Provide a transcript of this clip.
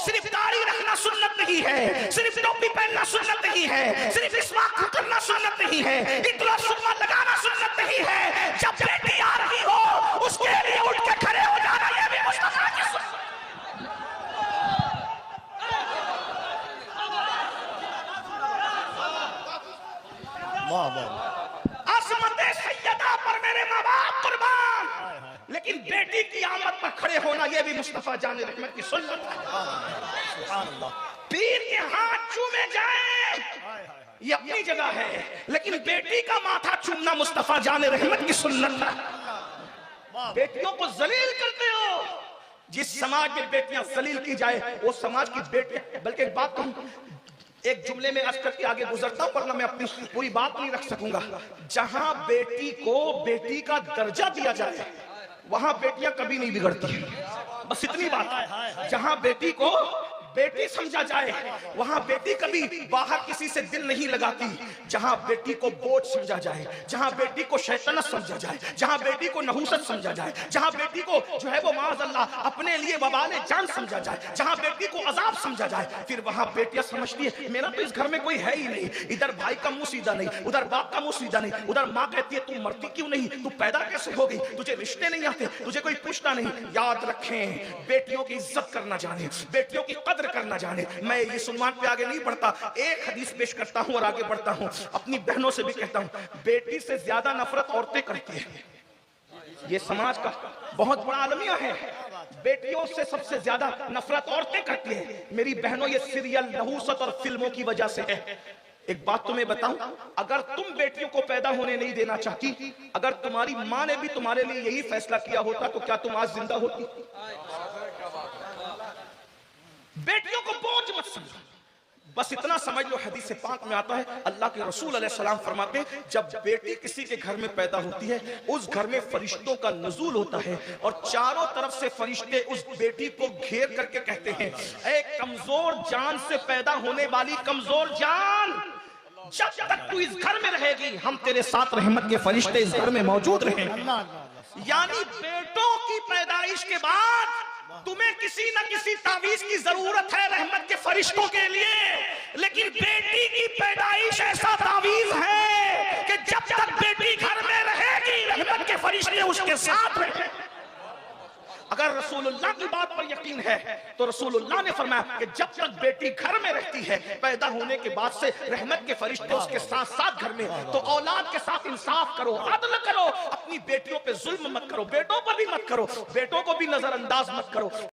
सिर्फ दाढ़ी रखना सुन्नत नहीं है, सिर्फ टोपी पहनना सुन्नत नहीं है, सिर्फ इस्माक करना सुन्नत नहीं है, इतना सुरमा लगाना सुन्नत नहीं है। जब बेटी आ रही हो उसके लिए उठ के खड़े हो जाना, यह भी मुस्तफा की सुन्नत। असमत सैयदा पर मेरे माँ बाप कुर्बान, लेकिन बेटी की आमद पर खड़े होना यह भी मुस्तफा जाने रहमत की सुन्नत है। पीर के हाथ चूमे जाए ये अपनी जगह है, लेकिन बेटी का माथा चूमना मुस्तफा जाने रहमत की सुन्नत है। बेटियों को जलील करते हो, जिस समाज में बेटियां जलील की जाए वो समाज की बेटियां। बल्कि एक बात कहूं, एक जुमले में अर्ज करके आगे गुजरता हूं, वरना मैं अपनी पूरी बात नहीं रख सकूंगा। जहां बेटी को बेटी का दर्जा दिया जाए वहां बेटियां कभी नहीं बिगड़ती, बस इतनी बात है। जहां बेटी को बेटी समझा जाए वहां बेटी कभी बाहर किसी से दिल नहीं लगाती। जहां बेटी को बोझ समझा जाए, जहां बेटी को शैतानत समझा जाए, जहां बेटी को नहूसत समझा जाए, जहां बेटी को जो है वो माज़अल्लाह अपने लिए वबाले जान समझा जाए, जहां बेटी को अजाब समझा जाए, फिर वहां बेटियां समझती है मेरा तो इस घर में कोई है ही नहीं। इधर भाई का मुंह सीधा नहीं, उधर बाप का मुंह सीधा नहीं, उधर माँ कहती है तू मरती क्यों नहीं, तू पैदा कैसे हो गई, तुझे रिश्ते नहीं आते, तुझे कोई पूछता नहीं। याद रखें, बेटियों की इज्जत करना जाने, बेटियों की कदर करना जाने। मैं ये सुनवान पे आगे नहीं बढ़ता, एक हदीस पेश करता हूं और आगे बढ़ता हूं। अपनी बहनों से भी कहता हूं, बेटी से ज्यादा नफरत औरतें करती हैं। ये समाज का बहुत बड़ा अलमिया है, बेटियों से सबसे ज्यादा नफरत औरतें करती हैं। मेरी बहनों, ये सीरियल, नहूसत और फिल्मों की वजह से है। एक बात तुम्हें बताऊं, अगर तुम बेटियों को पैदा होने नहीं देना चाहती, अगर तुम्हारी मां ने भी तुम्हारे लिए यही फैसला किया होता तो क्या तुम आज जिंदा होती? बेटियों को बोझ मत समझो, बस इतना समझ लो, हदीस पाक में आता है अल्लाह के रसूल अलैहिस्सलाम फरमाते, जब बेटी किसी के घर में पैदा होती है उस घर में फरिश्तों का नुज़ूल होता है और चारों तरफ से फरिश्ते उस बेटी को घेर करके कहते हैं, ऐ कमजोर जान से पैदा होने वाली कमजोर जान, जब तक तू इस घर में रहेगी हम तेरे साथ रहमत के फरिश्ते इस घर में मौजूद रहेंगे। यानी बेटों की पैदाइश के बाद तुम्हें किसी न किसी तावीज की जरूरत है रहमत के फरिश्तों के लिए, लेकिन बेटी की पैदाइश ऐसा तावीज है कि जब तक बेटी घर में रहेगी रहमत के फरिश्ते उसके साथ रहेंगे। अगर रसूलुल्लाह की बात पर यकीन है तो रसूलुल्लाह ने फरमाया कि जब तक बेटी घर में रहती है पैदा होने के बाद से रहमत के फरिश्ते उसके साथ साथ घर में। तो औलाद के साथ इंसाफ करो, अदल करो, अपनी बेटियों पे जुल्म मत करो, बेटों पर भी मत करो, बेटों को भी नजरअंदाज मत करो।